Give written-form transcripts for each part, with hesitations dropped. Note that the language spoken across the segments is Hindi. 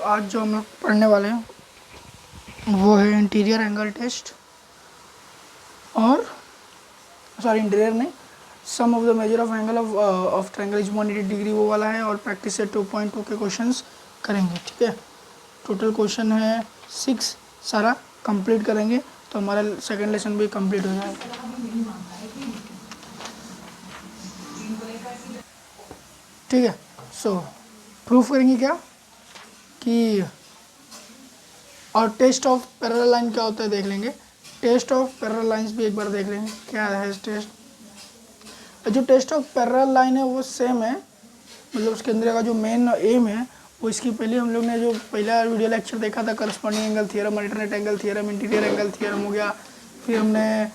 आज जो हम लोग पढ़ने वाले हैं वो है इंटीरियर एंगल टेस्ट और इंटीरियर नहीं, sum of the measure of angle of triangle is 180 degree वो वाला है। और प्रैक्टिस से 2.2 के क्वेश्चंस करेंगे। ठीक है, टोटल क्वेश्चन है 6, सारा कंप्लीट करेंगे तो हमारा सेकंड लेसन भी कंप्लीट हो जाएगा। ठीक है, सो प्रूफ करेंगे क्या कि और टेस्ट ऑफ पैरेलल लाइन क्या होता है देख लेंगे। टेस्ट ऑफ पैरेलल लाइंस भी एक बार देख लेंगे क्या है टेस्ट। जो टेस्ट ऑफ पैरेलल लाइन है वो सेम है, मतलब उसके अंदर का जो मेन एम है वो इसकी पहले हम लोग ने जो पहला वीडियो लेक्चर देखा था corresponding angle theorem, alternate angle theorem, interior angle theorem हो गया। फिर हमने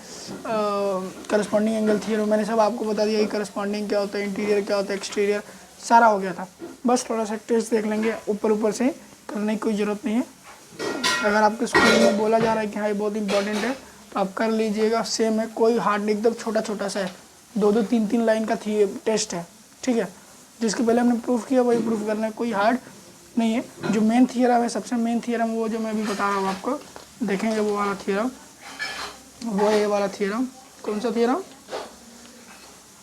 करस्पॉन्डिंग एंगल थ्योरम मैंने सब आपको बता दिया कि करस्पॉन्डिंग क्या होता है, इंटीरियर क्या होता है, एक्सटीरियर सारा हो गया था। बस थोड़ा सा टेस्ट देख लेंगे, ऊपर से करने की कोई ज़रूरत नहीं है। अगर आपके स्कूल में बोला जा रहा है कि हाँ ये बहुत इंपॉर्टेंट है तो आप कर लीजिएगा। सेम है, कोई हार्ड नहीं, एकदम छोटा छोटा सा है, 2-2, 3-3 लाइन का टेस्ट है। ठीक है, जिसके पहले हमने प्रूफ किया वही प्रूफ करना है, कोई हार्ड नहीं है। जो मेन थियरम है, सबसे मेन थियरम वो जो मैं अभी बता रहा हूँ आपको, देखेंगे वो वाला थियरम, वो है ये वाला थियरम। कौन सा थियरम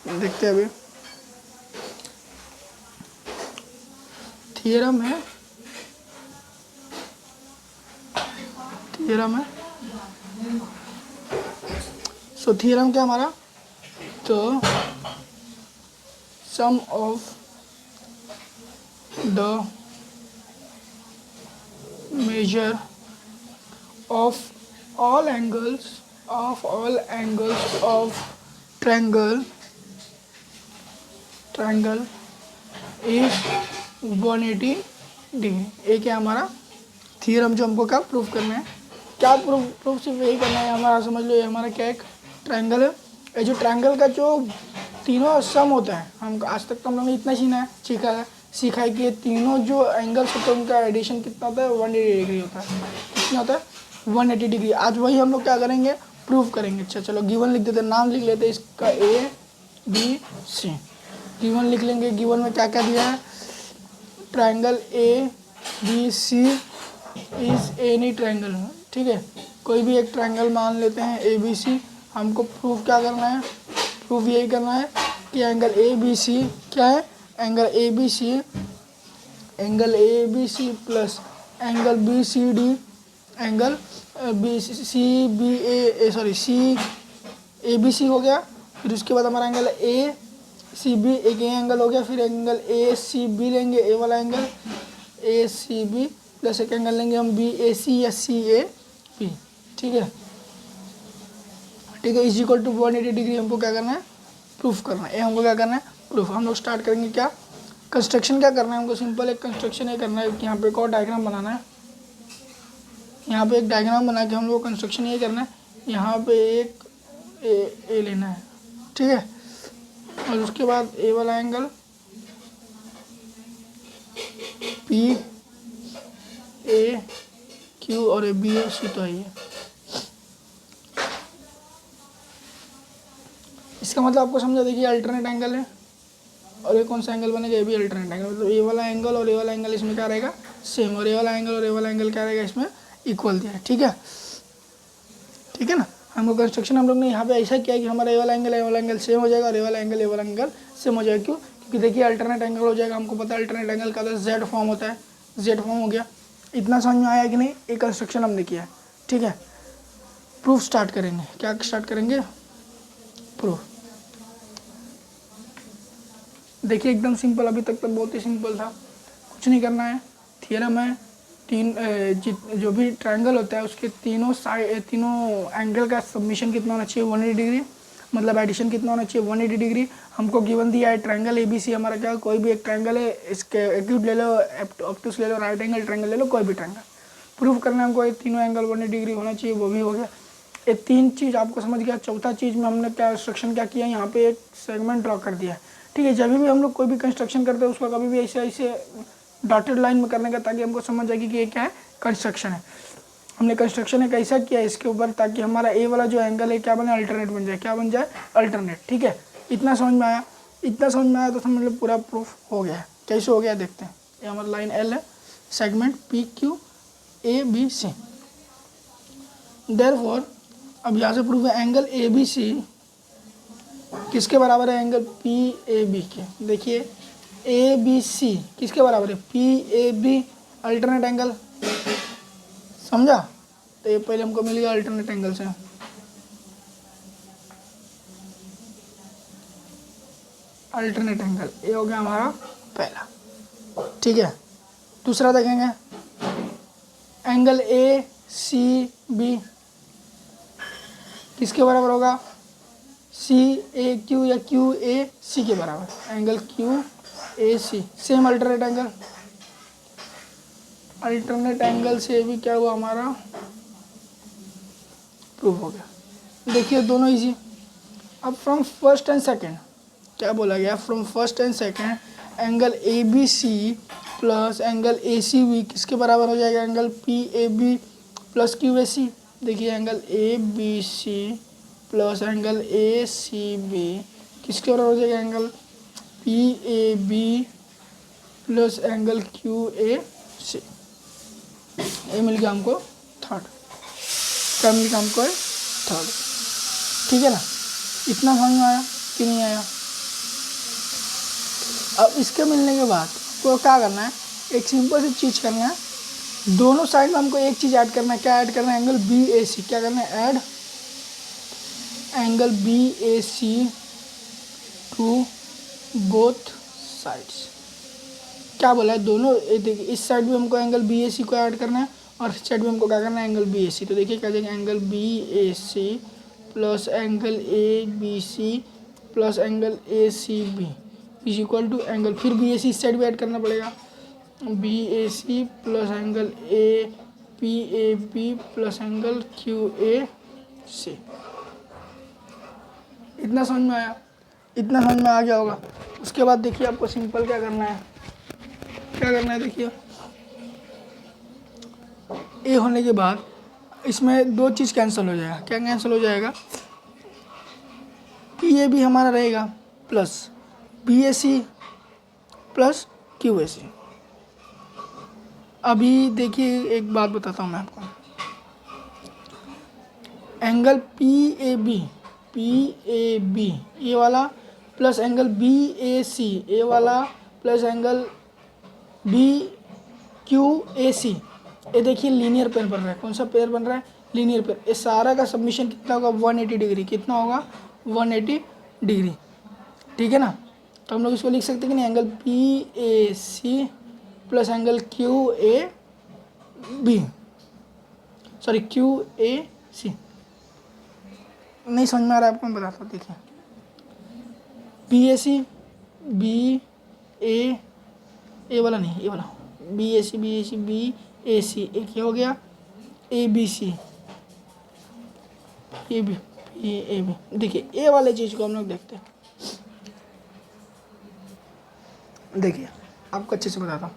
देखते हैं अभी। थियरम है सो थियरम क्या हमारा, तो sum of the measure of all angles of triangle is 180 degree. एक है हमारा थियरम जो हमको क्या प्रूफ करना है। क्या प्रूफ सिर्फ यही करना है हमारा, समझ लो ये हमारा क्या एक ट्रायंगल है। ये जो ट्रायंगल का जो तीनों सम होता है, हम आज तक तो हम लोग ने इतना सीखा है कि ये तीनों जो एंगल्स होते हैं उनका एडिशन कितना होता है, 180 डिग्री होता है। कितना होता है, 180 डिग्री। आज वही हम लोग क्या करेंगे, प्रूफ करेंगे। अच्छा चलो गिवन लिख देते हैं, नाम लिख लेते हैं इसका ABC। गिवन लिख लेंगे। गिवन में क्या क्या दिया है, triangle ABC is any triangle. ठीक है, कोई भी एक ट्रायंगल मान लेते हैं ABC। हमको प्रूफ क्या करना है, प्रूफ यही करना है कि एंगल ABC क्या है, angle ABC plus angle BCD, angle ABC हो गया। फिर उसके बाद हमारा एंगल ACB एक एंगल हो गया। फिर एंगल ACB लेंगे, ए वाला एंगल ACB प्लस एक एंगल लेंगे हम BAC या CAP। ठीक है, इज इक्वल टू 180 डिग्री। हमको क्या करना है, प्रूफ करना है। ये हमको क्या करना है, प्रूफ। हम लोग स्टार्ट करेंगे क्या, कंस्ट्रक्शन क्या करना है हमको। सिंपल एक कंस्ट्रक्शन ये करना है कि यहाँ पे एक और डायग्राम बनाना है। यहाँ पे एक डायग्राम बना के हम लोग कंस्ट्रक्शन ये करना है। यहाँ पे एक ए लेना है। ठीक है, और उसके बाद ए वाला एंगल PAQ और BAC तो है। इसका मतलब आपको समझा देखिए, अल्टरनेट एंगल है और ये कौन सा एंगल बनेगा, ये भी अल्टरनेट एंगल। मतलब ये वाला एंगल और ये वाला एंगल इसमें क्या रहेगा, सेम। और ये वाला एंगल और ये वाला एंगल क्या रहेगा, इसमें इक्वल दिया है। ठीक है ना। हमको कंस्ट्रक्शन हम लोग ने यहाँ पे ऐसा किया कि हमारा ये वाला एंगल सेम हो जाएगा और ये वाला एंगल सेम हो जाएगा। क्यों, क्योंकि देखिए अल्टरनेट एंगल हो जाएगा। हमको पता है अल्टरनेट एंगल का जेड फॉर्म होता है, जेड फॉर्म हो गया। इतना समझ में आया कि नहीं, एक कंस्ट्रक्शन हमने किया है। ठीक है, प्रूफ स्टार्ट करेंगे। क्या स्टार्ट करेंगे, प्रूफ। देखिए एकदम सिंपल, अभी तक तो बहुत ही सिंपल था, कुछ नहीं करना है। थियरम है, जो भी ट्रायंगल होता है उसके तीनों एंगल का सबमिशन कितना होना चाहिए, 180 डिग्री। मतलब एडिशन कितना होना चाहिए, 180 डिग्री। हमको गिवन दिया है ट्रायंगल ABC हमारा क्या, कोई भी एक ट्रायंगल है, इसके एक्यूट ले लो, ऑब्टूस ले लो, राइट एंगल ट्रायंगल ले लो, कोई भी ट्रायंगल। प्रूफ करना है हमको ये तीनों एंगल 180 डिग्री होना चाहिए, वो भी हो गया। ये 3 चीज़ आपको समझ गया। चौथा चीज़ में हमने क्या इंस्ट्रक्शन क्या किया, यहाँ पे एक सेगमेंट ड्रॉ कर दिया है। ठीक है, जब भी हम लोग कोई भी कंस्ट्रक्शन करते हैं उसका कभी भी ऐसे डॉटेड लाइन में करने का, ताकि हमको समझ आएगी कि ये क्या है, कंस्ट्रक्शन है। हमने कंस्ट्रक्शन एक ऐसा किया इसके ऊपर ताकि हमारा ए वाला जो एंगल है क्या बने, अल्टरनेट बन जाए। क्या बन जाए, अल्टरनेट। ठीक है, इतना समझ में आया तो समझ लो पूरा प्रूफ हो गया है। कैसे हो गया देखते हैं। ये हमारा लाइन L है, segment P Q A B C. Therefore अब यहाँ से प्रूव है एंगल ए बी सी किसके बराबर है, एंगल पी ए बी के। देखिए ए बी सी किसके बराबर है, P A B alternate angle, समझा। तो ये पहले हमको मिल गया अल्टरनेट एंगल से, अल्टरनेट एंगल ये हो गया हमारा पहला। ठीक है, दूसरा देखेंगे एंगल ए सी बी किसके बराबर होगा, सी ए क्यू या क्यू ए सी के बराबर, angle Q A C same alternate angle. Alternate angle से भी क्या हुआ हमारा, प्रूव हो गया। देखिए दोनों इजी। अब फ्रॉम फर्स्ट एंड सेकंड क्या बोला गया, from first and second angle A B C plus angle A C B किसके बराबर हो जाएगा, angle P A B plus Q A C. देखिए angle A B C plus angle A C B किसके बराबर हो जाएगा, angle P A B plus angle Q A C. ये मिल गया हमको थर्ड, क्या मिल गया हमको थर्ड। ठीक है ना, इतना समझ में आया कि नहीं आया। अब इसके मिलने के बाद तो क्या करना है, एक सिंपल सी चीज़ करना है, दोनों साइड में हमको एक चीज़ ऐड करना है। क्या ऐड करना है, एंगल बी ए सी। क्या करना है, add angle B A C to both sides. क्या बोला है, दोनों देखिए इस साइड भी हमको एंगल बी ए सी को ऐड करना है और इस साइड भी हमको क्या करना है, एंगल बी ए सी। तो देखिए क्या जाएगा, angle B A C plus angle A B C plus angle A C B is equal to angle, फिर बी ए सी इस साइड भी ऐड करना पड़ेगा, B A C plus angle A P A B plus angle Q A C. इतना समझ में आया, इतना समझ में आ गया होगा। उसके बाद देखिए आपको सिंपल क्या करना है, क्या करना है, देखिए ए होने के बाद इसमें दो चीज़ कैंसिल हो जाएगा। क्या कैंसिल हो जाएगा, पी ए बी हमारा रहेगा plus B A C plus Q A C. अभी देखिए एक बात बताता हूँ मैं आपको, एंगल पी ए बी ये वाला plus angle B A C A वाला plus angle B Q A C, ये देखिए लीनियर पेयर बन रहा है। कौन सा पेयर बन रहा है, लीनियर पेयर। ये सारा का सबमिशन कितना होगा, 180 डिग्री। कितना होगा, 180 डिग्री। ठीक है ना, तो हम लोग इसको लिख सकते हैं कि नहीं, angle P A C plus angle Q A B, sorry Q A C. नहीं समझ में आ रहा है आपको, मैं बताता हूँ। देखिए बी ए सी बी ए वाला नहीं, ये वाला B A C B A सी, एक ये हो गया A B C A B A B. देखिए ए वाले चीज़ को हम लोग देखते हैं। देखिए आपको अच्छे से बताता हूँ,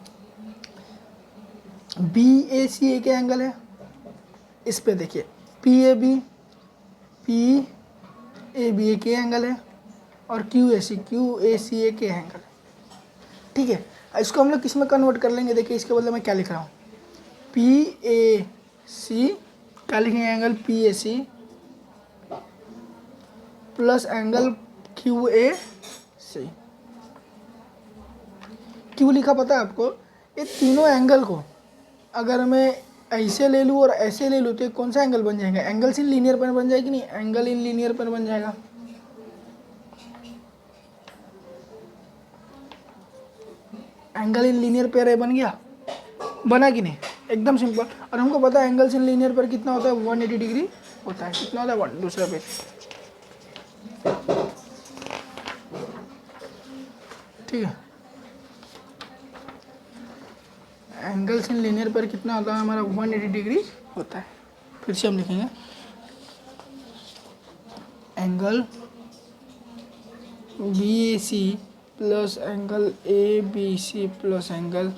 बी ए सी एक एंगल है, इस पे देखिए पी ए बी एक एंगल है और क्यू ए सी एक एंगल है। ठीक है, इसको हम लोग किस में कन्वर्ट कर लेंगे। देखिए इसके बदले मैं क्या लिख रहा हूँ, पी ए सी क्या लिखेंगे, angle P A C plus angle Q A C. क्यों लिखा पता है आपको, ये तीनों एंगल को अगर मैं ऐसे ले लूँ और ऐसे ले लूँ तो कौन सा एंगल बन जाएगा, एंगल्स इन लीनियर पेयर बन जाएगी, नहीं एंगल इन लीनियर पेयर बन जाएगा। एंगल इन लीनियर पेयर है, बन गया, बना कि नहीं, एकदम सिंपल। और हमको पता है एंगल्स इन लीनियर पेयर कितना होता है, 180 डिग्री होता है। कितना होता है, दूसरा पेज, ठीक है। एंगल्स इन लीनियर पेयर कितना होता है हमारा, 180 डिग्री होता है। फिर से हम लिखेंगे angle B A C plus angle A B C plus angle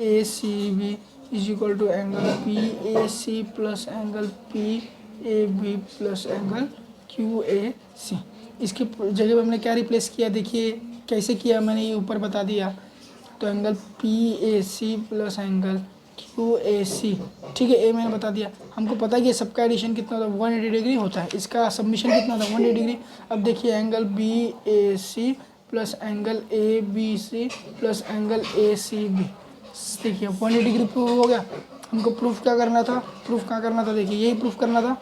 A C B is equal to angle P A C plus angle P A B plus angle Q A C. इसके जगह पे हमने क्या रिप्लेस किया, देखिए कैसे किया मैंने, ये ऊपर बता दिया। तो angle P A C plus angle QAC, ठीक है। ए मैंने बता दिया, हमको पता है कि सबका एडिशन कितना होता है 180 डिग्री होता है, इसका सबमिशन कितना था 180 डिग्री। अब देखिए angle BAC plus angle ABC plus angle ACB, देखिए 180 डिग्री प्रूफ हो गया। हमको प्रूफ क्या करना था, प्रूफ क्या करना था, देखिए यही प्रूफ करना था,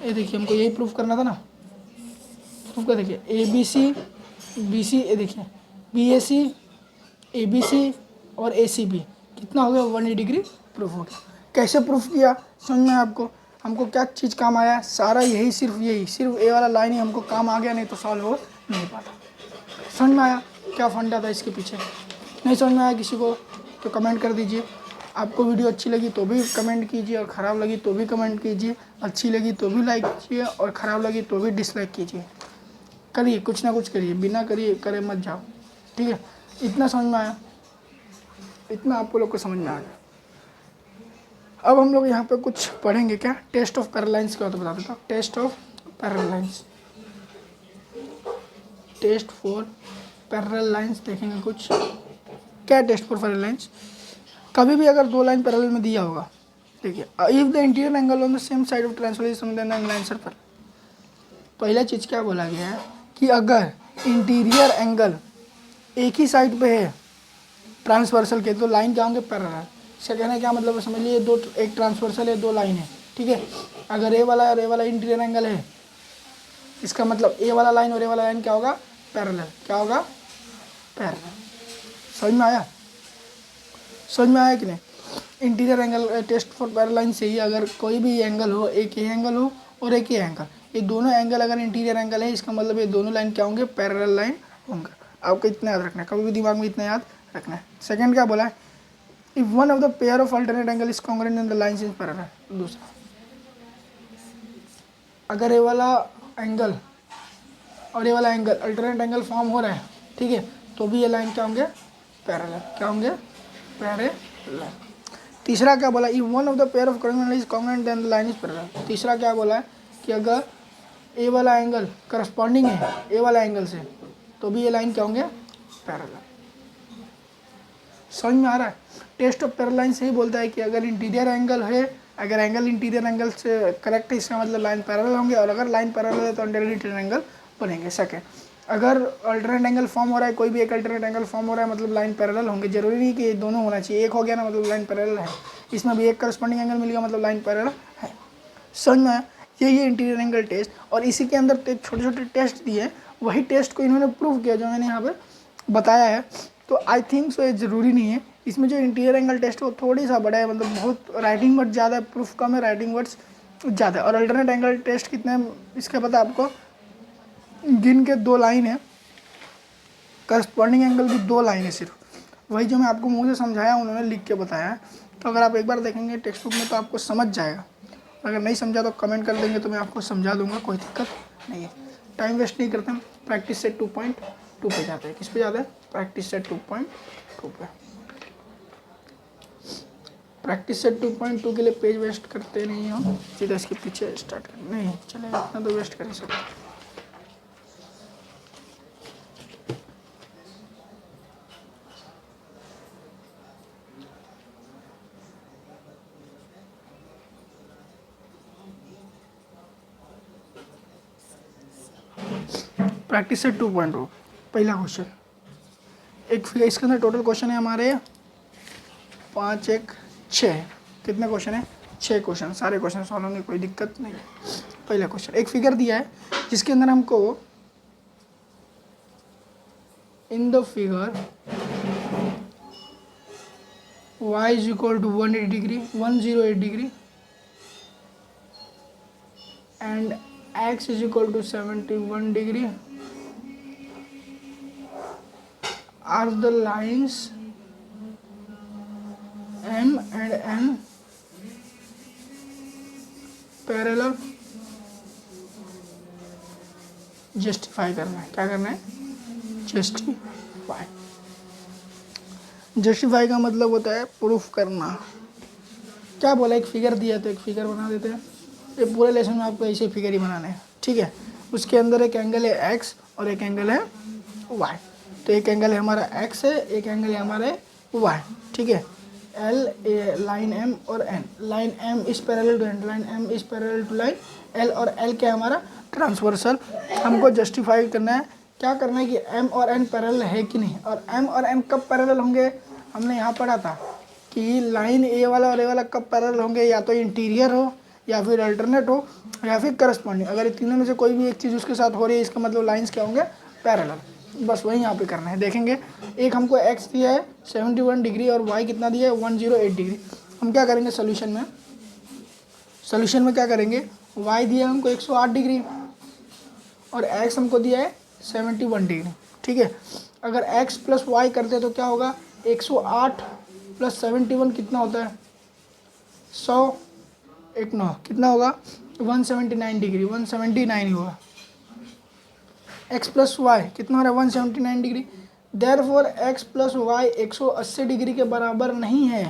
ये देखिए हमको यही प्रूफ करना था ना। प्रूफ का देखिए ABC BC, ये देखिए BAC ABC और ACB कितना हो गया 180 डिग्री प्रूफ हो गया। कैसे प्रूफ किया समझ में आपको, हमको क्या चीज़ काम आया, सारा यही सिर्फ ए वाला लाइन ही हमको काम आ गया, नहीं तो सॉल्व हो नहीं पाता। समझ में आया क्या फंडा था इसके पीछे? नहीं समझ में आया किसी को तो कमेंट कर दीजिए। आपको वीडियो अच्छी लगी तो भी कमेंट कीजिए और ख़राब लगी तो भी कमेंट कीजिए, अच्छी लगी तो भी लाइक कीजिए और ख़राब लगी तो भी डिसलाइक कीजिए। करिए कुछ ना कुछ करिए, बिना करे मत जाओ, ठीक है। इतना समझ में आया, इतना आपको लोग को समझ में आ गया। अब हम लोग यहाँ पे कुछ पढ़ेंगे क्या, टेस्ट ऑफ पैरेलल लाइंस क्या होता है बता देता हूँ। Test of parallel lines, test for parallel lines देखेंगे कुछ। क्या टेस्ट फॉर पैरेलल लाइंस, कभी भी अगर दो लाइन पैरेलल में दिया होगा, देखिए if the interior angle on the same side of transformation then angle answer पर। पहला चीज़ क्या बोला गया है कि अगर इंटीरियर एंगल एक ही साइड पे है ट्रांसवर्सल के, तो लाइन क्या होंगे पैरेलल। इसका कहने क्या मतलब है समझ लीजिए, दो एक ट्रांसवर्सल है, दो लाइन है, ठीक है। अगर ए वाला और ए वाला इंटीरियर एंगल है, इसका मतलब ए वाला लाइन और ए वाला लाइन क्या होगा पैरेलल, क्या होगा पैरेलल। समझ में आया, समझ में आया कि नहीं। Interior angle test for parallel line से ही अगर कोई भी एंगल हो, एक ही एंगल हो और एक ही एंगल, ये दोनों एंगल अगर इंटीरियर एंगल है, इसका मतलब ये दोनों लाइन क्या होंगे पैरेलल लाइन होंगे। आपको इतना याद रखना है, कभी भी दिमाग में इतना याद रखना है। सेकंड क्या बोला है, if one of the pair of alternate angle is congruent in the lines is parallel. दूसरा, अगर ये वाला एंगल और ये वाला एंगल अल्टरनेट एंगल फॉर्म हो रहा है, ठीक है, तो भी ये लाइन क्या होंगे पैरेलल, क्या होंगे पैरेलल। तीसरा क्या बोला, if one of the pair of congruent is congruent then the line is parallel. तीसरा क्या बोला है कि अगर ए वाला एंगल करस्पॉन्डिंग है ए वाला एंगल से, तो भी ये लाइन क्या होंगे पैरेलल। समझ में आ रहा है। टेस्ट ऑफ पैरेलल लाइन से ही बोलता है कि अगर इंटीरियर एंगल है, अगर एंगल इंटीरियर एंगल से करेक्ट है, इसका मतलब लाइन पैरेलल होंगे, और अगर लाइन पैरेलल है तो इंटीरियर एंगल बनेंगे। सेकंड, अगर अल्टरनेट एंगल फॉर्म हो रहा है, कोई भी एक अल्टरनेट एंगल फॉर्म हो रहा है, मतलब लाइन पैरेलल होंगे। जरूरी नहीं कि ये दोनों होना चाहिए, एक हो गया ना मतलब लाइन पैरेलल है, इसमें भी एक करस्पॉन्डिंग एंगल मिल गया मतलब लाइन पैरेलल है। समझ में आया, यही है इंटीरियर एंगल टेस्ट। और इसी के अंदर छोटे छोटे टेस्ट दिए, वही टेस्ट को इन्होंने प्रूव किया जो मैंने यहाँ पे बताया है। तो आई थिंक सो ये ज़रूरी नहीं है। इसमें जो इंटीरियर एंगल टेस्ट है वो थोड़ी सा बड़ा है, मतलब बहुत राइटिंग वर्ड्स ज़्यादा है, प्रूफ कम है, राइटिंग वर्ड्स ज़्यादा है। और अल्टरनेट एंगल टेस्ट कितने हैं इसका पता आपको, गिन के 2 लाइन है, करस्पॉन्डिंग एंगल भी 2 लाइन है सिर्फ। वही जो मैं आपको मुँह से समझाया उन्होंने लिख के बताया है। तो अगर आप एक बार देखेंगे टेक्स्ट बुक में तो आपको समझ जाएगा। अगर नहीं समझा तो कमेंट कर देंगे तो मैं आपको समझा दूंगा, कोई दिक्कत नहीं है। टाइम वेस्ट नहीं करते हम, प्रैक्टिस सेट 2.2 पे जाते हैं। किस पे जाते हैं, प्रैक्टिस सेट 2.2 पे। प्रैक्टिस सेट 2.2 के लिए पेज वेस्ट करते नहीं हम, सीधा इसके पीछे स्टार्ट कर, नहीं चलेगा इतना तो वेस्ट कर सकते। प्रैक्टिस सेट 2.2 पहला क्वेश्चन, एक फिगर, इसके अंदर टोटल क्वेश्चन है हमारे 5 1 6। कितने क्वेश्चन है, 6 क्वेश्चन, सारे क्वेश्चन सॉल्व होंगे, कोई दिक्कत नहीं है। पहला क्वेश्चन, एक फिगर दिया है जिसके अंदर हमको in the figure y is equal to 180 degree 108 degree and x is equal to 71 degree are the lines M and N parallel। Justify करना है, क्या करना है, जस्टिफाई। जस्टिफाई का मतलब होता है प्रूफ करना। क्या बोला, एक फिगर दिया तो एक फिगर बना देते हैं। ये पूरे लेसन में आपको ऐसे फिगर ही बनाने हैं, ठीक है। उसके अंदर एक एंगल है x और एक एंगल है y। तो एक एंगल है हमारा x है, एक एंगल है हमारे y, ठीक है। एल ए लाइन एम और N, line M is parallel to N, line M is parallel to line L, और एल क्या है हमारा ट्रांसवर्सल। हमको जस्टिफाई करना है, क्या करना है कि एम और एन पैरेलल है कि नहीं, और एम और एन कब पैरेलल होंगे, हमने यहाँ पढ़ा था कि लाइन ए वाला और ए वाला कब पैरेलल होंगे, या तो इंटीरियर हो या फिर अल्टरनेट हो या फिर करस्पॉन्डिंग। अगर तीनों में से कोई भी एक चीज़ उसके साथ हो रही है, इसका मतलब लाइंस क्या होंगे, पैरेलल। बस वही यहाँ पे करना है। देखेंगे एक हमको एक्स दिया है 71 डिग्री और वाई कितना दिया है 108 डिग्री। हम क्या करेंगे सोल्यूशन में क्या करेंगे, वाई दिया है हमको 108 डिग्री और एक्स हमको दिया है 71 डिग्री। ठीक है, अगर एक्स प्लस वाई करते तो क्या होगा, 108 प्लस 71 कितना होता है 100, एक 9 कितना होगा 179 डिग्री, 179 होगा। एक्स प्लस वाई कितना हो रहा है 179 degree. Therefore X plus Y 180 degree के बराबर नहीं है,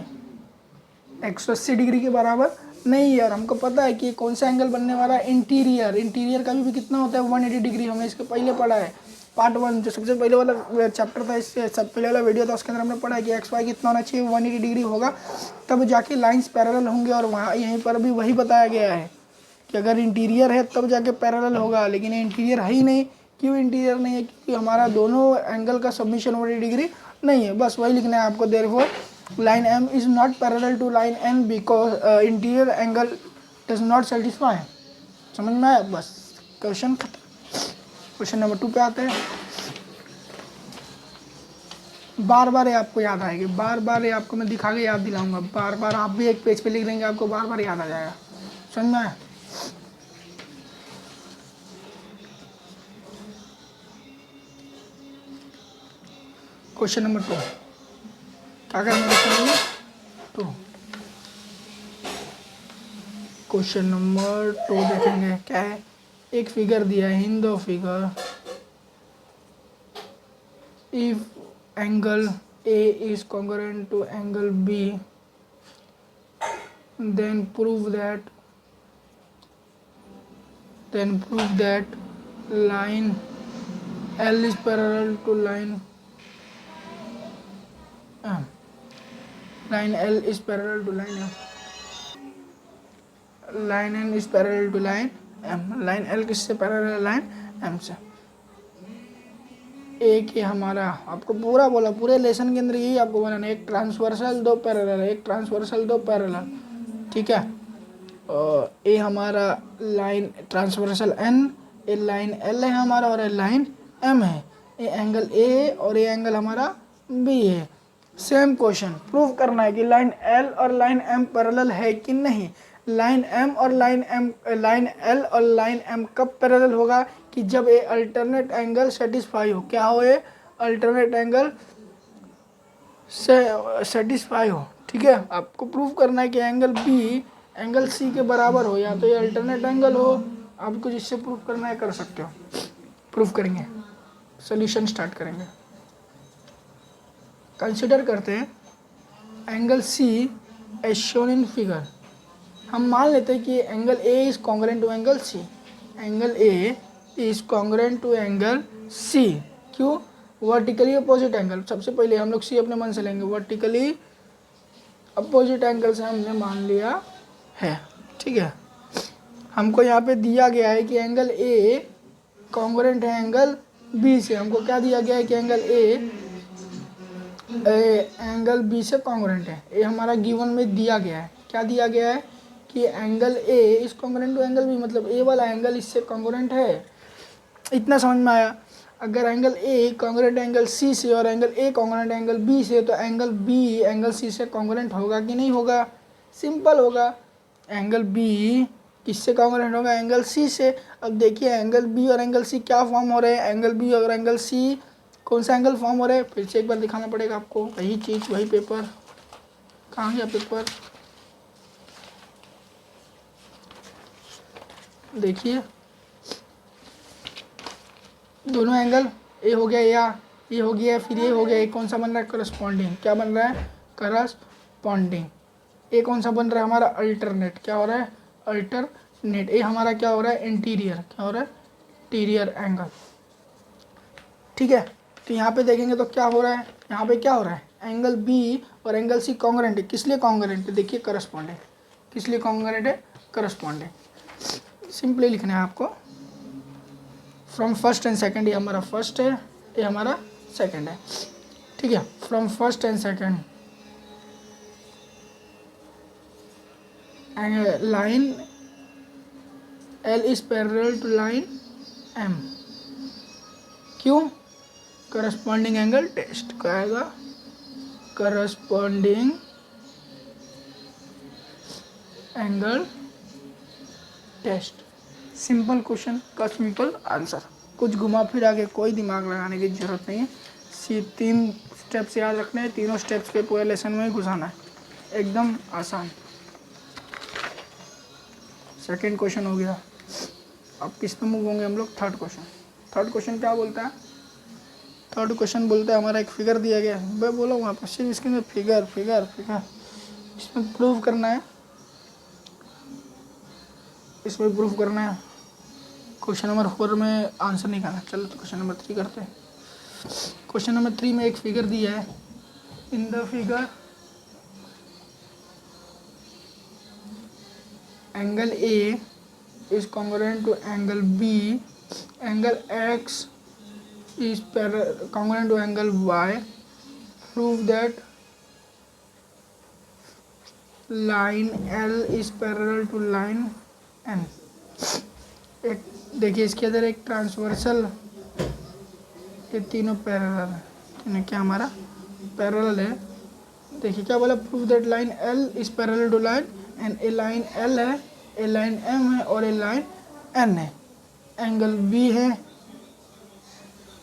180 डिग्री के बराबर नहीं है। और हमको पता है कि कौन सा एंगल बनने वाला है, इंटीरियर का भी कितना होता है 180 डिग्री। हमने इसके पहले पढ़ा है पार्ट 1, जो सबसे पहले वाला चैप्टर था, इससे सब पहले वाला वीडियो था, उसके अंदर हमने पढ़ा है कि एक्स वाई कितना होना चाहिए 180 डिग्री होगा, तब जाके लाइंस पैरेलल होंगे। और वहाँ यहीं पर भी वही बताया गया है कि अगर इंटीरियर है तब जाके पैरेलल होगा, लेकिन इंटीरियर है ही नहीं। क्यों इंटीरियर नहीं है, क्योंकि हमारा दोनों एंगल का सबमिशन 180 डिग्री नहीं है। बस वही लिखना है आपको, therefore line M is not parallel to line N because interior angle does not satisfy. समझ में आया, बस क्वेश्चन खत्म। क्वेश्चन नंबर 2 पे आते हैं। बार बार ये आपको याद आएगी, बार बार ये आपको मैं दिखा के याद दिलाऊंगा, बार बार आप भी एक पेज पे लिख लेंगे, आपको बार बार याद आ जाएगा। समझ में आया। क्वेश्चन नंबर 2 क्या करना है, क्वेश्चन नंबर 2। क्वेश्चन नंबर 2 देखेंगे क्या है, एक फिगर दिया है, इन दो figure if angle A is congruent to angle B then prove that line L is parallel to line M. Line L is parallel to line M. Line N is parallel to line M. Line L किससे पैरेलल है, लाइन M से। एक ये हमारा आपको पूरा बोला, पूरे लेसन के अंदर यही आपको बोला, एक ट्रांसवर्सल दो पैरेलल, एक ट्रांसवर्सल दो पैरेलल। ठीक है, ए हमारा लाइन ट्रांसवर्सल एन, ए लाइन एल है हमारा और ए लाइन एम है, ए एंगल ए है और ये एंगल हमारा बी है। सेम क्वेश्चन प्रूव करना है कि लाइन एल और लाइन एम पैरेलल है कि नहीं। लाइन एम और लाइन एल और लाइन एम कब पैरेलल होगा, कि जब ए अल्टरनेट एंगल सेटिस्फाई हो। क्या हो, ये अल्टरनेट एंगल से सेटिस्फाई हो। ठीक है, आपको प्रूव करना है कि एंगल बी एंगल सी के बराबर हो, या तो ये अल्टरनेट एंगल हो। आपको जिससे प्रूव करना है कर सकते हो। प्रूव करेंगे, सॉल्यूशन स्टार्ट करेंगे। कंसिडर करते हैं angle C as shown in figure. हम मान लेते हैं कि angle A is congruent to angle C. Angle A is congruent to angle C. क्यों, वर्टिकली अपोजिट एंगल। सबसे पहले हम लोग सी अपने मन से लेंगे, वर्टिकली अपोजिट एंगल से हमने मान लिया है। ठीक है, हमको यहाँ पे दिया गया है कि एंगल ए कॉन्ग्रुएंट है एंगल बी से। हमको क्या दिया गया है कि एंगल ए एंगल बी से कॉन्ग्रुएंट है। ये हमारा गिवन में दिया गया है। क्या दिया गया है कि angle A is congruent to angle B, मतलब ए वाला एंगल इससे कॉन्ग्रुएंट है। इतना समझ में आया। अगर angle A congruent angle C से और angle A congruent angle B से, तो एंगल बी एंगल सी से कॉन्ग्रुएंट होगा कि नहीं होगा। सिंपल होगा, एंगल बी किससे कॉन्ग्रुएंट होगा, एंगल सी से। अब देखिए एंगल बी और एंगल सी क्या फॉर्म हो रहे हैं, एंगल बी और एंगल सी कौन सा एंगल फॉर्म हो रहे हैं, फिर से एक बार दिखाना पड़ेगा आपको। वही चीज़, वही पेपर, कहाँ गया पेपर, देखिए दोनों एंगल ए हो गया या ये हो गया, फिर ये हो गया। ये कौन सा बन रहा है, करस्पॉन्डिंग। क्या बन रहा है, करस्पॉन्डिंग। ये कौन सा बन रहा है हमारा, अल्टरनेट। क्या हो रहा है, अल्टरनेट। ये हमारा क्या हो रहा है, इंटीरियर। क्या हो रहा है, इंटीरियर एंगल। ठीक है, तो यहाँ पे देखेंगे तो क्या हो रहा है, यहाँ पे क्या हो रहा है, एंगल बी और एंगल सी कॉन्ग्रुएंट है। किस लिए कॉन्ग्रुएंट है? देखिए करस्पॉन्डिंग। किस लिए कॉन्ग्रुएंट है? करस्पॉन्डिंग। सिंपली लिखना है आपको, फ्रॉम फर्स्ट एंड सेकंड, ये हमारा फर्स्ट है, ये हमारा सेकंड है, ठीक है। From first and second line L is parallel to line M। क्यों? Corresponding angle test. क्या आएगा? Corresponding angle test. Simple question का सिंपल आंसर, कुछ घुमा फिरा के कोई दिमाग लगाने की जरूरत नहीं है। 3 स्टेप्स याद रखने हैं, तीनों स्टेप्स के पूरे लेसन में घुसाना है, एकदम आसान। सेकंड क्वेश्चन हो गया। अब किस पे मूव होंगे हम लोग? Third question. थर्ड क्वेश्चन क्या बोलता है? थर्ड क्वेश्चन बोलता है हमारा एक फिगर दिया गया है, मैं बोला वहाँ पर सिर्फ इसके अंदर फिगर फिगर फिगर, इसमें प्रूव करना है, इसमें प्रूव करना है। क्वेश्चन नंबर 4 में आंसर नहीं करना। चलो तो क्वेश्चन नंबर 3 करते हैं। क्वेश्चन नंबर 3 में एक फिगर दिया है। In the figure angle A is congruent to angle B, angle X is congruent to angle y, prove that line L is parallel to line N। एक देखिए इसके अंदर एक ट्रांसवर्सल, ये तीनों पैरेलल है, इन्हें क्या हमारा पैरेलल है। देखिए क्या बोला? Prove that line L is parallel to line N। ए लाइन L है, ए लाइन M है और ए लाइन N है। एंगल B है,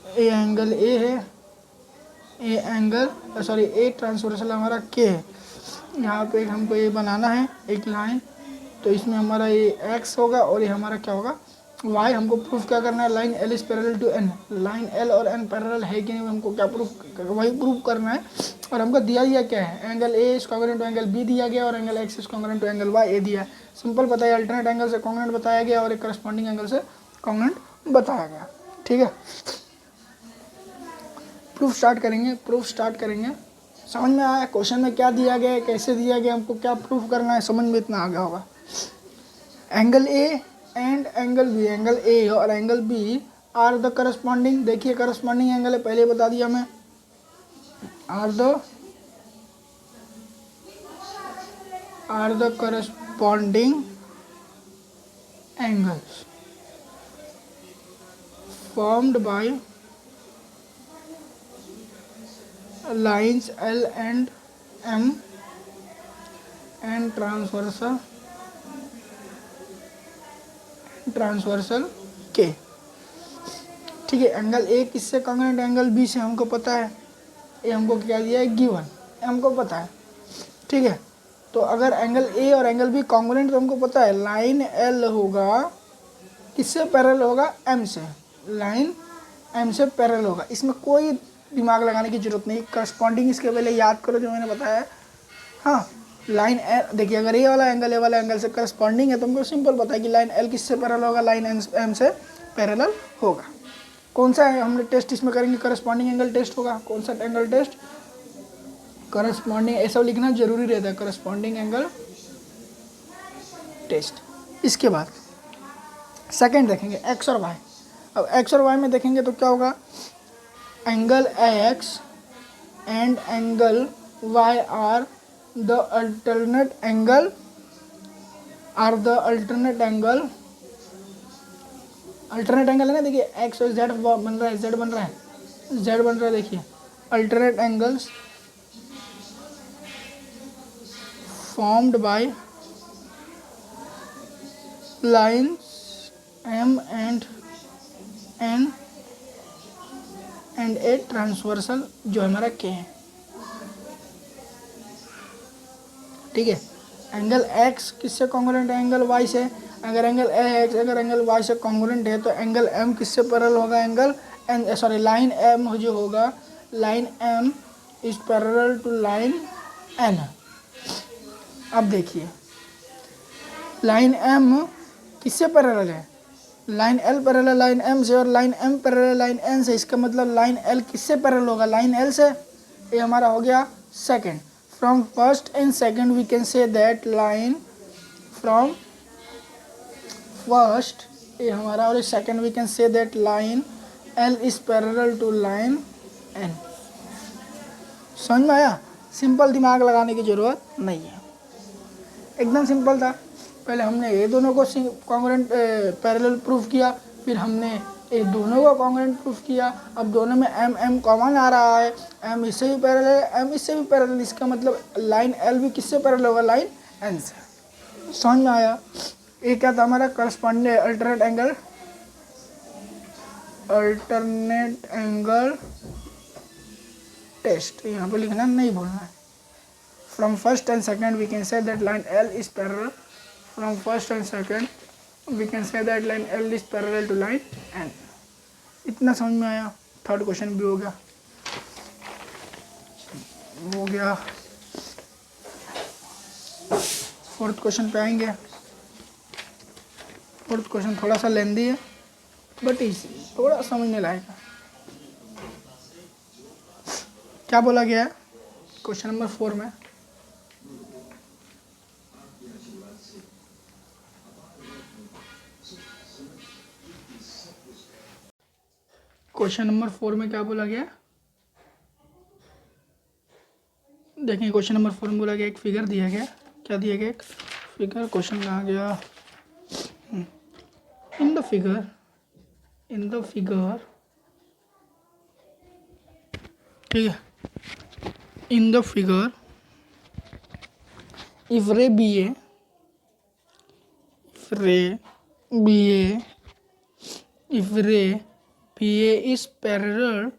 ए एंगल ए है, ए एंगल सॉरी ए ट्रांसवर्सल हमारा के है। यहाँ पे हमको ये बनाना है एक लाइन, तो इसमें हमारा ये एक्स होगा और ये हमारा क्या होगा? वाई। हमको प्रूफ क्या करना है? Line L is parallel to N. Line L और एन पैरेलल है कि नहीं, हमको क्या प्रूफ? वही प्रूफ करना है। और हमको दिया क्या है? Angle A is congruent to angle B दिया गया और angle X is congruent to angle Y ए दिया। सिंपल पता है, अल्टरनेट एंगल से कॉन्ग्रुएंट बताया गया और एक करस्पॉन्डिंग एंगल से कॉन्ग्रुएंट बताया गया, ठीक है। प्रूफ स्टार्ट करेंगे। समझ में आया क्वेश्चन में क्या दिया गया है, कैसे दिया गया, हमको क्या प्रूफ करना है, समझ में इतना आ गया होगा। Angle A and angle B, angle A और angle B are the corresponding. देखिए करस्पॉन्डिंग एंगल है, पहले बता दिया मैं। Are the corresponding angles formed by lines L and M and transversal K, ठीक है। एंगल ए किससे कॉन्ग्रुएंट? एंगल बी से, हमको पता है। ये हमको क्या दिया है? गिवन, हमको पता है, ठीक है। तो अगर एंगल ए और एंगल बी कॉन्ग्रुएंट, तो हमको पता है लाइन एल होगा किससे पैरेलल होगा? एम से। लाइन एम से पैरेलल होगा, इसमें कोई दिमाग लगाने की जरूरत नहीं। करस्पॉन्डिंग इसके पहले याद करो जो मैंने बताया है। हाँ, लाइन एल, देखिए अगर ए वाला एंगल से करस्पॉन्डिंग है तो हमको सिंपल पता है कि लाइन एल किससे पैरेलल होगा? लाइन एम से पैरेलल होगा। कौन सा है हमने टेस्ट इसमें करेंगे? करस्पॉन्डिंग एंगल टेस्ट होगा। कौन सा एंगल टेस्ट? करस्पॉन्डिंग, ऐसा लिखना जरूरी रहता है, करस्पॉन्डिंग एंगल टेस्ट। इसके बाद सेकेंड देखेंगे एक्स और वाई। अब एक्स और वाई में देखेंगे तो क्या होगा? Angle x and angle y are the alternate angle है ना। देखिए x और z बन रहा है, z बन रहा है, देखिए alternate angles formed by lines M and N and a transversal जो हमारा के है, ठीक है। एंगल x किससे कॉन्ग्रुएंट है? एंगल y से। अगर एंगल y से कॉन्ग्रुएंट है तो एंगल m किससे पैरेलल होगा? Angle n sorry line m जो होगा, line m is parallel to line n। अब देखिए लाइन m किससे पैरेलल है? Line L parallel line M से और line M parallel line N से। इसका मतलब लाइन L किससे पैरेलल होगा? लाइन L से। ये हमारा हो गया second. From first and second we can say that line from first, ये हमारा, और second we can say that line L is parallel to line N. समझ में आया? सिंपल, दिमाग लगाने की ज़रूरत नहीं है, एकदम सिंपल था। पहले हमने ये दोनों को कॉन्ग्रुएंट पैरेलल प्रूफ किया, फिर हमने ये दोनों को कॉन्ग्रुएंट प्रूफ किया। अब दोनों में एम एम कॉमन आ रहा है, एम इससे भी पैरेलल है, एम इससे भी पैरेलल, इसका मतलब लाइन एल भी किससे पैरेलल होगा? लाइन एन से। समझ में आया? ये क्या था हमारा? Corresponding alternate angle test. यहाँ पे लिखना नहीं भूलना है। From first and second we can say that line L is parallel, from first and second we can say that line L is parallel to line N. इतना समझ में आया? थर्ड क्वेश्चन भी हो गया। फोर्थ क्वेश्चन पे आएंगे। फोर्थ क्वेश्चन थोड़ा सा लेंदी है बट इजी, थोड़ा समझने लायक है। क्या बोला गया है क्वेश्चन नंबर 4 में? क्वेश्चन नंबर 4 में क्या बोला गया? देखें, क्वेश्चन नंबर 4 में बोला गया, एक फिगर दिया गया। क्या दिया गया? एक फिगर। क्वेश्चन कहाँ गया? इन द फिगर ठीक है, in the figure if ray BA is parallel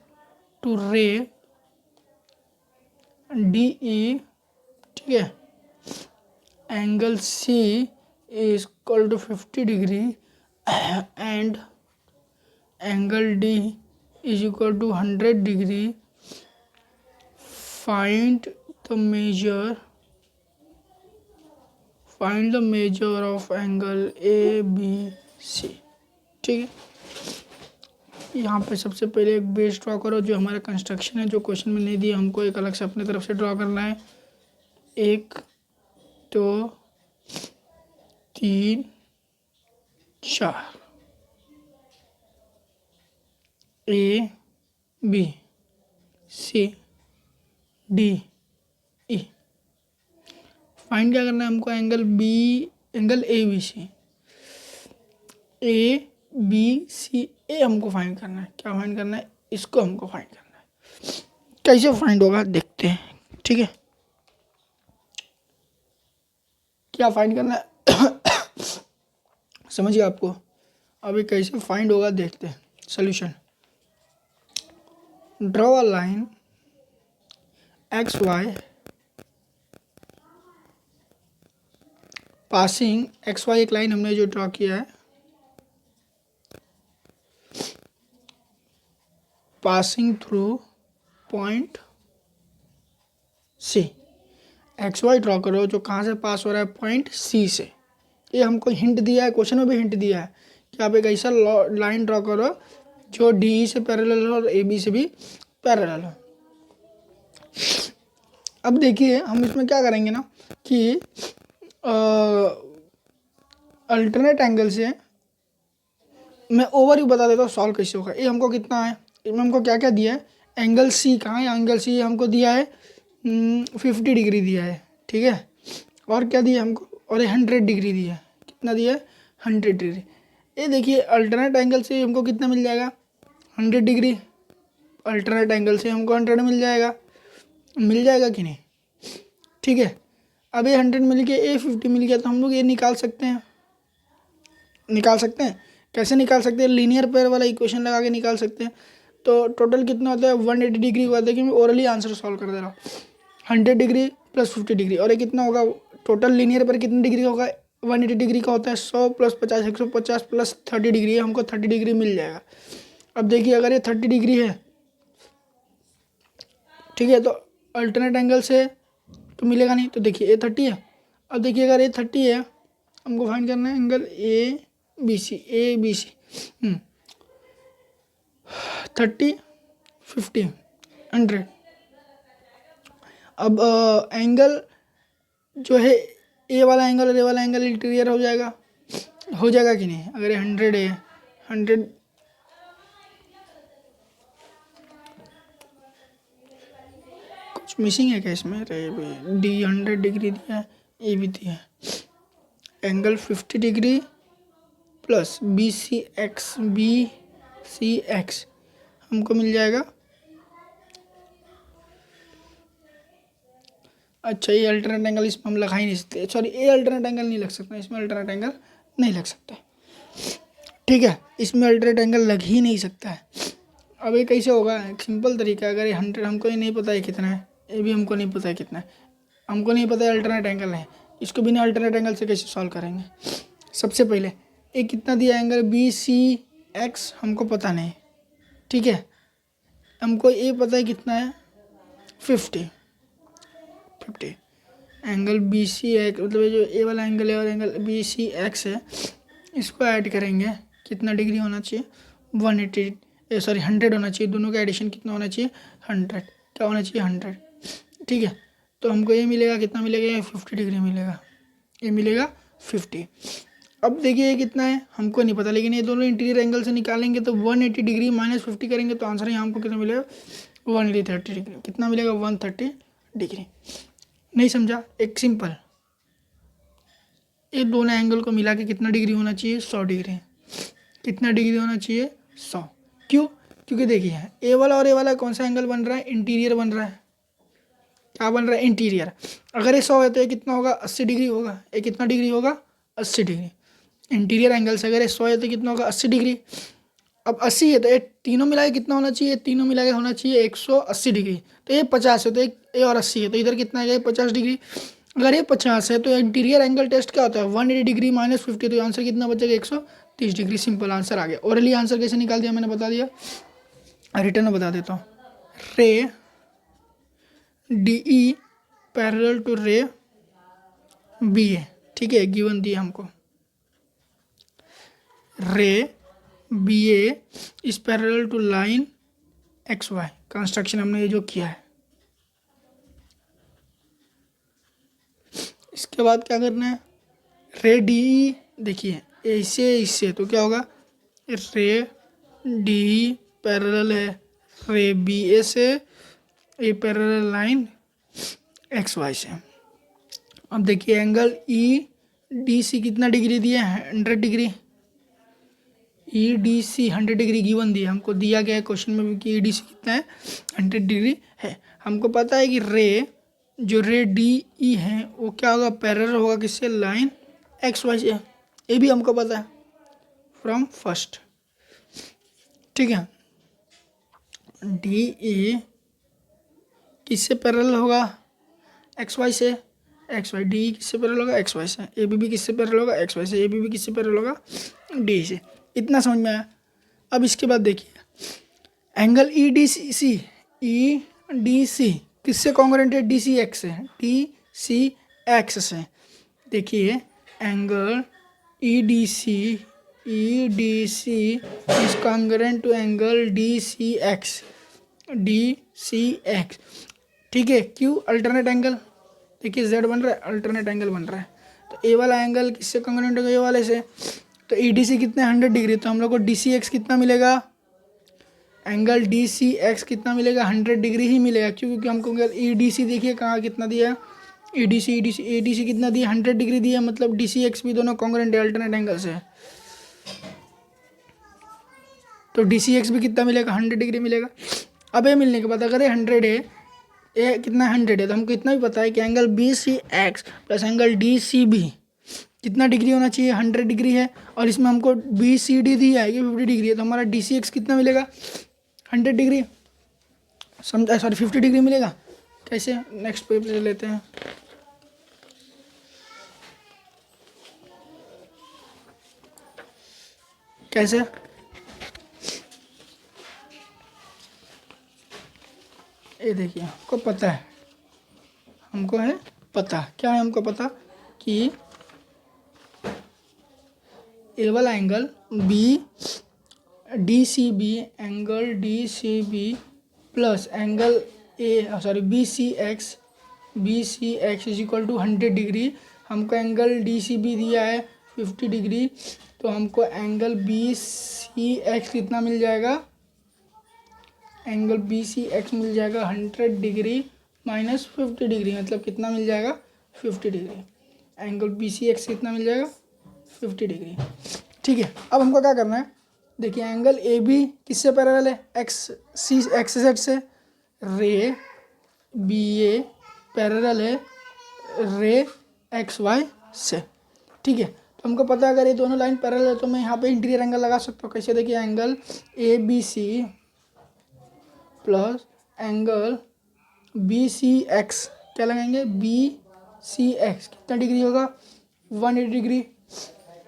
to ray DE, ठीक है, angle C is equal to 50 degree and angle D is equal to 100 degree, find the measure of angle ABC। ठीक है, यहाँ पे सबसे पहले एक बेस ड्रॉ करो, जो हमारा कंस्ट्रक्शन है, जो क्वेश्चन में नहीं दिया, हमको एक अलग से अपने तरफ से ड्रॉ करना है। 1 2 3 4 A B C D E। Find क्या करना है हमको? एंगल ए बी सी ए हमको फाइंड करना है। क्या फाइंड करना है? इसको हमको फाइंड करना है। कैसे फाइंड होगा देखते हैं। ठीक है, क्या फाइंड करना है समझिए आपको। अभी कैसे फाइंड होगा देखते हैं। Solution, draw a line X Y passing X Y, एक लाइन हमने जो ड्रॉ किया है, passing through point C. X Y draw करो जो कहाँ से पास हो रहा है? पॉइंट सी से। ये हमको हिंट दिया है, क्वेश्चन में भी हिंट दिया है कि आप एक ऐसा लाइन ड्रॉ करो जो डी से पैरेलल हो और ए बी से भी पैरेलल हो। अब देखिए, हम इसमें क्या करेंगे ना कि अल्टरनेट एंगल से मैं ओवरव्यू बता देता हूँ सॉल्व कैसे होगा। ये हमको कितना है, इसमें हमको क्या क्या दिया है? एंगल सी कहाँ है? एंगल सी हमको दिया है 50 डिग्री दिया है। ठीक है, और क्या दिया हमको? और ये 100 डिग्री दिया है। कितना दिया है? 100 डिग्री। ये देखिए, अल्टरनेट एंगल से हमको कितना मिल जाएगा? 100 डिग्री। अल्टरनेट एंगल से हमको 100 मिल जाएगा कि नहीं? ठीक है, अब ये 100 मिल गया, ये 50 मिल गया, तो हम लोग ये निकाल सकते हैं। कैसे निकाल सकते हैं? लीनियर पेयर वाला इक्वेशन लगा के निकाल सकते हैं। तो टोटल कितना होता है? 180 डिग्री हुआ। देखिए, मैं ओरली आंसर सॉल्व कर दे रहा हूँ। 100 डिग्री प्लस 50 डिग्री, और ये कितना होगा? टोटल लीनियर पेयर कितनी डिग्री होगा? 180 डिग्री का होता है 100 प्लस 50 150 प्लस 30 डिग्री है, हमको 30 डिग्री मिल जाएगा। अब देखिए, अगर ये 30 डिग्री है, ठीक है, तो अल्टरनेट एंगल से तो मिलेगा नहीं। तो देखिए, ये 30 है। अब देखिए, अगर ये 30 है, हमको फाइंड करना है एंगल ए बी सी। 30 50 100 अब एंगल जो है ए वाला एंगल और ए वाला एंगल इंटीरियर हो जाएगा कि नहीं? अगर ये 100 है, 100 कुछ मिसिंग है क्या इसमें? अरे भाई डी 100 डिग्री दिया है, ए भी दिया है, angle 50 degree plus B C X हमको मिल जाएगा। अच्छा, ये अल्टरनेट एंगल इसमें हम लगा ही नहीं सकते, सॉरी ये अल्टरनेट एंगल नहीं लग सकता, इसमें अल्टरनेट एंगल नहीं लग सकता, ठीक है, इसमें अल्टरनेट एंगल लग ही नहीं सकता है। अब ये कैसे होगा? एक सिंपल तरीका, अगर ये 100 हमको ही नहीं पता है कितना है, ये भी हमको नहीं पता है कितना है, हमको नहीं पता है अल्टरनेट एंगल है, इसको बिना अल्टरनेट एंगल से कैसे सॉल्व करेंगे? सबसे पहले ये कितना दिया एंगल बी सी एक्स हमको पता नहीं, ठीक है, हमको ये पता है कितना है 50 एंगल बी सी एक्स, मतलब जो ए वाला एंगल है और एंगल बी सी एक्स है, इसको ऐड करेंगे कितना डिग्री होना चाहिए? 180 सॉरी 100 होना चाहिए, दोनों का एडिशन कितना होना चाहिए? 100, क्या होना चाहिए? 100, ठीक है। तो हमको ये मिलेगा, कितना मिलेगा? 50 डिग्री मिलेगा, ये मिलेगा 50। अब देखिए ये कितना है हमको नहीं पता, लेकिन ये दोनों इंटीरियर एंगल से निकालेंगे तो 180 डिग्री माइनस 50 करेंगे तो आंसर यहाँ हमको कितना मिलेगा? 130 डिग्री। कितना मिलेगा? 130 डिग्री। नहीं समझा? एक सिंपल, ये दोनों एंगल को मिला के कितना डिग्री होना चाहिए? 100 डिग्री। कितना डिग्री होना चाहिए? 100। क्यों? क्योंकि देखिए ए वाला और ए वाला कौन सा एंगल बन रहा है? इंटीरियर बन रहा है। क्या बन रहा है? इंटीरियर। अगर ये 100 है तो ये कितना होगा? 80 डिग्री होगा। ये कितना डिग्री होगा? 80 डिग्री। इंटीरियर एंगल से अगर ये 100 है तो कितना होगा? 80 डिग्री। अब 80 है तो ये तीनों मिला के कितना होना चाहिए? तीनों मिला के होना चाहिए 180 डिग्री। तो ये 50 है तो ये और 80 है तो इधर कितना है? 50 डिग्री। अगर ये 50 है तो इंटीरियर एंगल टेस्ट क्या होता है? 180 डिग्री माइनस 50, तो आंसर कितना बचेगा? 130 डिग्री। सिंपल आंसर आ गया। ओरली आंसर कैसे निकाल दिया मैंने बता दिया, रिटर्न में बता देता हूँ। Ray D E parallel to ray B A, ठीक है, गिवन दिया हमको। Ray B A is parallel to line X Y. Construction हमने ये जो किया है, इसके बाद क्या करना है? रे डी ई, देखिए ऐसे इससे तो क्या होगा? रे डी ई पैरेलल है रे बी ए से, ये पैरेलल लाइन एक्स वाई से। अब देखिए एंगल ई डी सी कितना डिग्री दिया है? 100 degree. E D C 100 degree given दिया, हमको दिया गया है क्वेश्चन में भी कि ई डी सी कितना है? 100 डिग्री है। हमको पता है कि रे जो रे डी ई है वो क्या होगा? पैरेलल होगा किससे? लाइन एक्स वाई से। ये भी हमको पता है फ्रॉम फर्स्ट, ठीक है। डी ए किससे पैरेलल होगा? एक्स वाई से। X Y. डी किससे पैरेलल होगा? एक्स वाई से। ए बी भी किससे पैरेलल होगा? एक्स वाई से। ए बी भी किससे पैरेलल होगा? डी से। इतना समझ में आया। अब इसके बाद देखिए एंगल ई डी सी किससे कॉन्ग्रुएंट है? डी सी एक्स से। डी सी एक्स से। देखिए angle E D C is congruent to angle D C X, ठीक है। क्यों? Alternate angle. देखिए जेड बन रहा है, अल्टरनेट एंगल बन रहा है, तो ए वाला एंगल किससे कॉन्ग्रुएंट होगा? ए वाले से। तो ई डी सी कितने? 100 डिग्री। तो हम लोग को डी सी एक्स कितना मिलेगा? एंगल डी सी एक्स कितना मिलेगा? 100 डिग्री ही मिलेगा। क्यों? क्योंकि हमको ई डी सी देखिए कहाँ कितना दिया है? ई डी सी कितना दिया? 100 डिग्री दिया, मतलब डी सी एक्स भी दोनों कॉन्ग्रुएंट है अल्टरनेट एंगल से। तो डी सी एक्स भी कितना मिलेगा? 100 डिग्री मिलेगा। अब ये मिलने के बाद अगर ये 100 है, ये कितना 100 है, तो हमको इतना भी पता है कि angle B C X plus angle D C B कितना डिग्री होना चाहिए? 100 डिग्री है। और इसमें हमको बी सी डी दी है, ये 50 डिग्री है, तो हमारा डी सी एक्स कितना मिलेगा? 100 डिग्री, समझा? सॉरी 50 डिग्री मिलेगा। कैसे? नेक्स्ट पेज ले लेते हैं। कैसे? ये देखिए हमको पता है, हमको है पता, क्या है हमको पता? कि ए वाला angle B D C B, angle D C B plus angle A sorry B C X B C X is equal to 100 degree, हमको एंगल डी सी बी दिया है 50 डिग्री, तो हमको एंगल बी सी एक्स कितना मिल जाएगा, एंगल बी सी एक्स मिल जाएगा 100 डिग्री माइनस 50 डिग्री, मतलब कितना मिल जाएगा 50 degree. Angle B C X कितना मिल जाएगा 50 डिग्री। ठीक है, अब हमको क्या करना है, देखिए एंगल ए बी किससे पैरेलल है, एक्स सी एक्स जेड से, रे बी ए पैरेलल है रे एक्स वाई से। ठीक है, तो हमको पता है अगर ये दोनों लाइन पैरेलल है तो मैं यहाँ पे इंटीरियर एंगल लगा सकता हूँ। कैसे, देखिए angle A B C plus angle B C X, क्या लगाएंगे, बी सी एक्स कितना डिग्री होगा 180 डिग्री,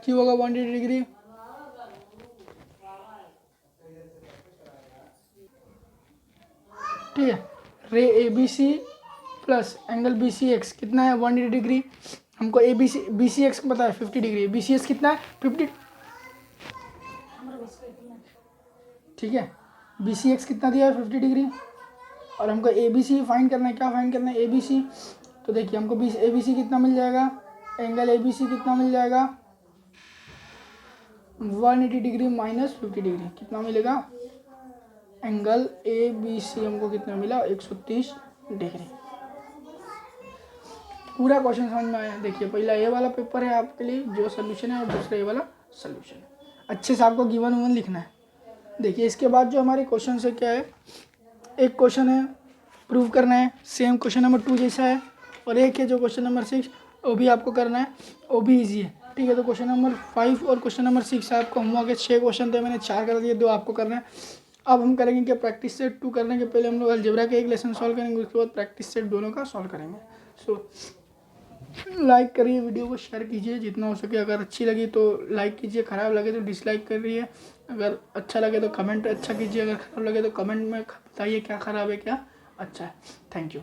क्यों होगा 180 डिग्री, ठीक है। Ray A B C plus angle B C X कितना है 180 डिग्री, हमको ए बी सी एक्स पता है 50 डिग्री, बी सी एक्स कितना है 50, ठीक है, बी सी एक्स कितना दिया है 50 डिग्री, और हमको ए बी सी फाइंड करना है, क्या फाइंड करना है ए बी सी, तो देखिए हमको ए बी सी कितना मिल जाएगा, एंगल ए बी सी कितना मिल जाएगा 180 डिग्री माइनस 50 डिग्री, कितना मिलेगा, एंगल ए बी सी हमको कितना मिला 130 डिग्री। पूरा क्वेश्चन समझ में आया। देखिए पहला ए वाला पेपर है आपके लिए जो सोल्यूशन है, और दूसरा ए वाला सोल्यूशन है। अच्छे से आपको गिवन वुवन लिखना है। देखिए इसके बाद जो हमारे क्वेश्चन है क्या है, एक क्वेश्चन है प्रूव करना है, सेम क्वेश्चन नंबर 2 जैसा है, और एक है जो क्वेश्चन नंबर 6 वो भी आपको करना है, वो भी ईजी है। ठीक है, तो क्वेश्चन नंबर 5 और क्वेश्चन नंबर 6 आपको होमवर्क के 6 क्वेश्चन थे, मैंने 4 कर दिए, 2 आपको करना है। अब हम करेंगे कि प्रैक्टिस सेट 2 करने के पहले हम लोग अलजेब्रा के एक लेसन सॉल्व करेंगे, उसके बाद प्रैक्टिस सेट दोनों का सॉल्व करेंगे। सो लाइक करिए, वीडियो को शेयर कीजिए जितना हो सके, अगर अच्छी लगी तो लाइक कीजिए, ख़राब लगे तो डिसलाइक करिए, अगर अच्छा लगे तो कमेंट अच्छा कीजिए, अगर ख़राब लगे तो कमेंट में बताइए क्या ख़राब है क्या अच्छा है। Thank you.